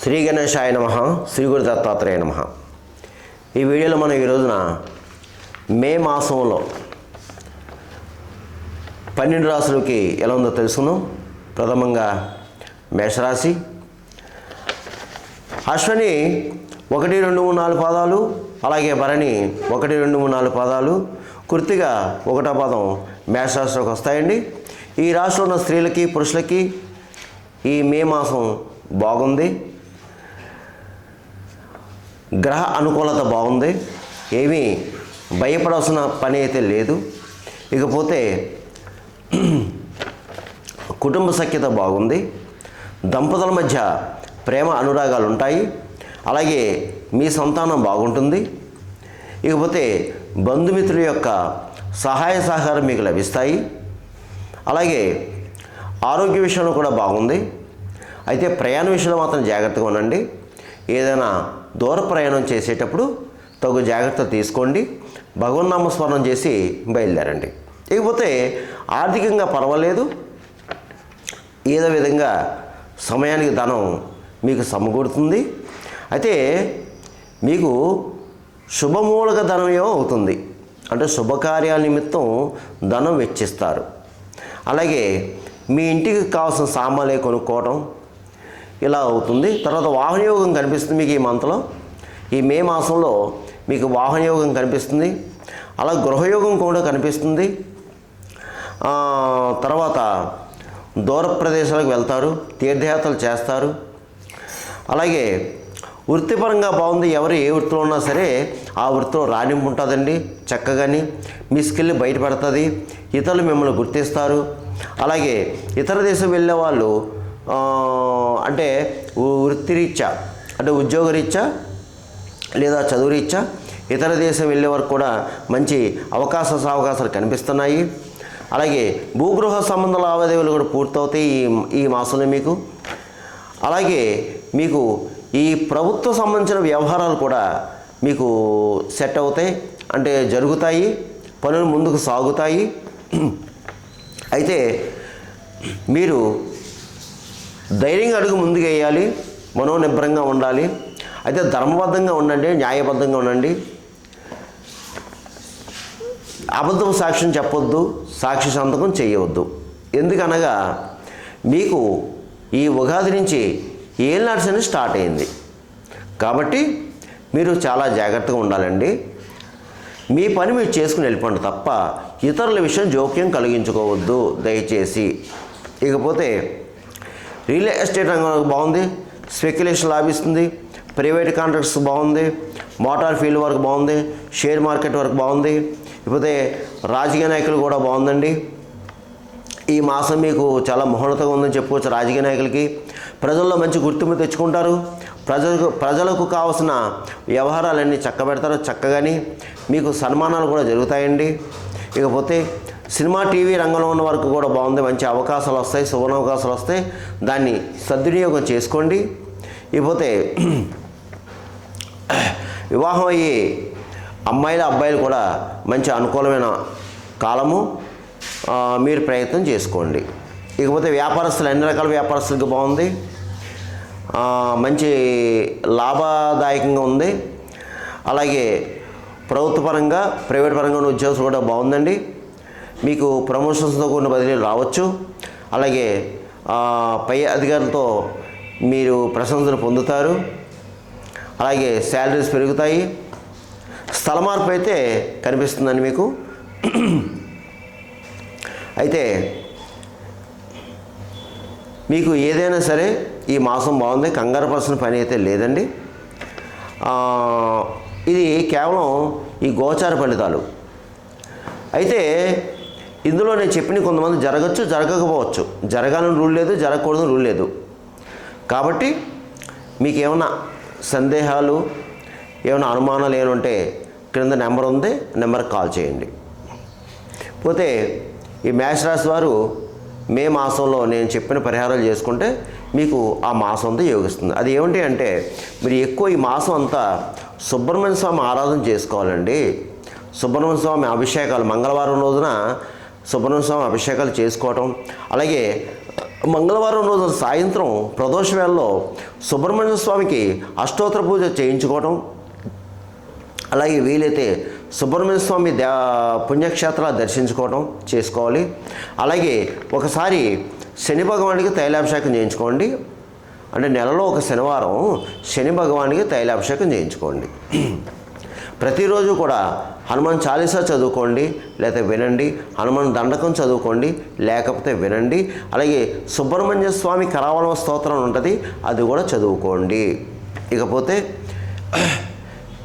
శ్రీ గణేశాయ నమః. శ్రీ గురు దత్తాత్రేయ నమః. ఈ వీడియోలో మనం ఈ రోజున మే మాసంలో 12 రాశులకి ఎలా ఉందో తెలుసుకుందాం. ప్రథమంగా మేషరాశి. అశ్విని 1, 2, 3, 4 పాదాలు, అలాగే భరణి 1, 2, 3, 4 పాదాలు, కృత్తిక 1వ పాదం మేషరాశిలోకి వస్తాయండి. ఈ రాశిలో ఉన్న స్త్రీలకి పురుషులకి ఈ మే మాసం బాగుంది. గ్రహ అనుకూలత బాగుంది. ఏమీ భయపడాల్సిన పని అయితే లేదు. ఇకపోతే కుటుంబ సఖ్యత బాగుంది. దంపతుల మధ్య ప్రేమ అనురాగాలు ఉంటాయి. అలాగే మీ సంతానం బాగుంటుంది. ఇకపోతే బంధుమిత్రుల యొక్క సహాయ సహకారం మీకు లభిస్తాయి. అలాగే ఆరోగ్య విషయంలో కూడా బాగుంది. అయితే ప్రయాణ విషయంలో మాత్రం జాగ్రత్తగా ఉండండి. ఏదైనా దూర ప్రయాణం చేసేటప్పుడు తగు జాగ్రత్తలు తీసుకోండి. భగవన్నామస్మరణం చేసి బయలుదేరండి. ఇకపోతే ఆర్థికంగా పర్వాలేదు. ఏదో విధంగా సమయానికి ధనం మీకు సమకూరుతుంది. అయితే మీకు శుభమూలక ధనమేమో అవుతుంది. అంటే శుభకార్యాల నిమిత్తం ధనం వెచ్చిస్తారు. అలాగే మీ ఇంటికి కావాల్సిన సామాన్లు కొనుక్కోవటం ఇలా అవుతుంది. తర్వాత వాహనయోగం కనిపిస్తుంది మీకు ఈ మంత్లో. ఈ మే మాసంలో మీకు వాహనయోగం కనిపిస్తుంది. అలా గృహయోగం కూడా కనిపిస్తుంది. తర్వాత దూర ప్రదేశాలకు వెళ్తారు, తీర్థయాత్రలు చేస్తారు. అలాగే వృత్తిపరంగా బాగుంది. ఎవరు ఏ వృత్తిలో ఉన్నా సరే ఆ వృత్తిలో రాణింపు ఉంటుందండి. చక్కగాని మీ స్కిల్ బయటపడుతుంది. ఇతరులు మిమ్మల్ని గుర్తిస్తారు. అలాగే ఇతర దేశం వెళ్ళే వాళ్ళు అంటే వృత్తిరీత్యా అంటే ఉద్యోగరీత్యా లేదా చదువురీత్యా ఇతర దేశం వెళ్ళే వరకు కూడా మంచి అవకాశాలు కనిపిస్తున్నాయి. అలాగే భూగృహ సంబంధ లావాదేవీలు కూడా పూర్తవుతాయి ఈ మాసంలో మీకు. అలాగే మీకు ఈ ప్రభుత్వ సంబంధించిన వ్యవహారాలు కూడా మీకు సెట్ అవుతాయి, అంటే జరుగుతాయి, పనులు ముందుకు సాగుతాయి. అయితే మీరు ధైర్యంగా అడుగు ముందుకు వేయాలి, మనోనిబ్బరంగా ఉండాలి. అయితే ధర్మబద్ధంగా ఉండండి, న్యాయబద్ధంగా ఉండండి. అబద్ధం సాక్ష్యం చెప్పొద్దు, సాక్షి సంతకం చేయవద్దు. ఎందుకనగా మీకు ఈ ఉగాది నుంచి ఏలినాటి శని స్టార్ట్ అయింది. కాబట్టి మీరు చాలా జాగ్రత్తగా ఉండాలండి. మీ పని మీరు చేసుకుని వెళ్ళిపోండి తప్ప ఇతరుల విషయం జోక్యం కలిగించుకోవద్దు దయచేసి. ఇకపోతే రియల్ ఎస్టేట్ రంగం బాగుంది. స్పెక్యులేషన్ లాభిస్తుంది. ప్రైవేట్ కాంట్రాక్ట్స్ బాగుంది. మోటార్ ఫీల్డ్ వర్క్ బాగుంది. షేర్ మార్కెట్ వర్క్ బాగుంది. ఇకపోతే రాజకీయ నాయకులు కూడా బాగుందండి. ఈ మాసం మీకు చాలా మహోన్నతంగా ఉందని చెప్పుకోవచ్చు. రాజకీయ నాయకులకి ప్రజల్లో మంచి గుర్తింపు తెచ్చుకుంటారు. ప్రజలకు కావాల్సిన వ్యవహారాలన్నీ చక్కబెడతారు. చక్కగాని మీకు సన్మానాలు కూడా జరుగుతాయండి. ఇకపోతే సినిమా టీవీ రంగంలో ఉన్న వరకు కూడా బాగుంది. మంచి అవకాశాలు వస్తాయి, సువర్ణ అవకాశాలు వస్తాయి. దాన్ని సద్వినియోగం చేసుకోండి. ఇకపోతే వివాహం అయ్యి అమ్మాయిలు అబ్బాయిలు కూడా మంచి అనుకూలమైన కాలము, మీరు ప్రయత్నం చేసుకోండి. ఇకపోతే వ్యాపారస్తులు, అన్ని రకాల వ్యాపారస్తులకు బాగుంది. మంచి లాభదాయకంగా ఉంది. అలాగే ప్రభుత్వ పరంగా ప్రైవేట్ పరంగా ఉన్న ఉద్యోగస్తులు కూడా బాగుందండి. మీకు ప్రమోషన్స్తో కూడిన బదిలీలు రావచ్చు. అలాగే పై అధికారులతో మీరు ప్రశంసలు పొందుతారు. అలాగే శాలరీస్ పెరుగుతాయి. స్థల మార్పు అయితే కనిపిస్తుందండి మీకు. అయితే మీకు ఏదైనా సరే ఈ మాసం బాగుంది. కంగారు పర్సన్ పని అయితే లేదండి. ఇది కేవలం ఈ గోచార ఫలితాలు. అయితే ఇందులో నేను చెప్పిన కొంతమంది జరగచ్చు, జరగకపోవచ్చు. జరగాలని రూల్ లేదు, జరగకూడదని రూల్ లేదు. కాబట్టి మీకు ఏమైనా సందేహాలు, ఏమైనా అనుమానాలు ఏమంటే క్రింద నెంబర్ ఉంది, నెంబర్కి కాల్ చేయండి. పోతే ఈ మేషరాశి వారు మే మాసంలో నేను చెప్పిన పరిహారాలు చేసుకుంటే మీకు ఆ మాసం అంతా యోగిస్తుంది. అది ఏమిటి అంటే మీరు ఎక్కువ ఈ మాసం అంతా సుబ్రహ్మణ్య స్వామి ఆరాధన చేసుకోవాలండి. సుబ్రహ్మణ్య స్వామి అభిషేకాలు మంగళవారం రోజున సుబ్రహ్మణ్య స్వామి అభిషేకాలు చేసుకోవటం, అలాగే మంగళవారం రోజు సాయంత్రం ప్రదోష వేళలో సుబ్రహ్మణ్య స్వామికి అష్టోత్తర పూజ చేయించుకోవడం, అలాగే వీలైతే సుబ్రహ్మణ్య స్వామి పుణ్యక్షేత్రాలు దర్శించుకోవడం చేసుకోవాలి. అలాగే ఒకసారి శని భగవానికి తైలాభిషేకం చేయించుకోండి. అంటే నెలలో ఒక శనివారం శని భగవానికి తైలాభిషేకం చేయించుకోండి. ప్రతిరోజు కూడా హనుమాన్ చాలీసా చదువుకోండి, లేకపోతే వినండి. హనుమాన్ దండకం చదువుకోండి, లేకపోతే వినండి. అలాగే సుబ్రహ్మణ్య స్వామి కరావళ స్తోత్రం ఉంటుంది, అది కూడా చదువుకోండి. ఇకపోతే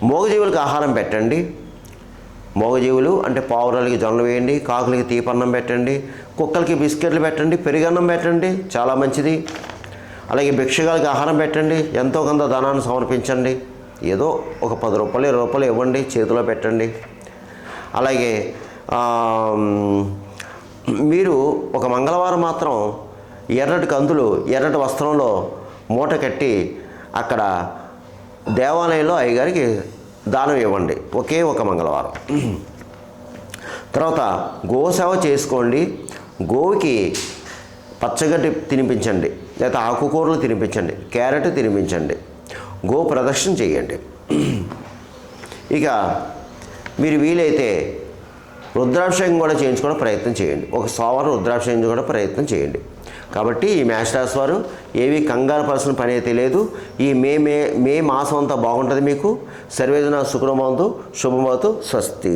మూగజీవులకు ఆహారం పెట్టండి. మూగజీవులు అంటే పావురాలకి జొన్నలు వేయండి, కాకులకి తీపన్నం పెట్టండి, కుక్కలకి బిస్కెట్లు పెట్టండి, పెరుగన్నం పెట్టండి, చాలా మంచిది. అలాగే భిక్షగాలకి ఆహారం పెట్టండి, ఎంతో కొంత ధనాన్ని సమర్పించండి. ఏదో ఒక 10 రూపాయలు 20 రూపాయలు ఇవ్వండి, చేతిలో పెట్టండి. అలాగే మీరు ఒక మంగళవారం మాత్రం ఎర్రటి కందులు ఎర్రటి వస్త్రంలో మూట కట్టి అక్కడ దేవాలయంలో అయ్యగారికి దానం ఇవ్వండి, ఒకే ఒక మంగళవారం. తర్వాత గోసేవ చేసుకోండి. గోవుకి పచ్చగడ్డి తినిపించండి, లేకపోతే ఆకుకూరలు తినిపించండి, క్యారెట్ తినిపించండి, గో ప్రదక్షిణ చేయండి. ఇక మీరు వీలైతే రుద్రాభిషేకం కూడా చేయించుకోవడం ప్రయత్నం చేయండి. ఒక సోమవారం రుద్రాభిషేకం కూడా ప్రయత్నం చేయండి. కాబట్టి ఈ మేషరాశి వారు ఏవి కంగారు పర్సిన పని అయితే లేదు. ఈ మే మాసం అంతా బాగుంటుంది మీకు. సర్వేజన సుఖనమవంతు, శుభమవతు, స్వస్తి.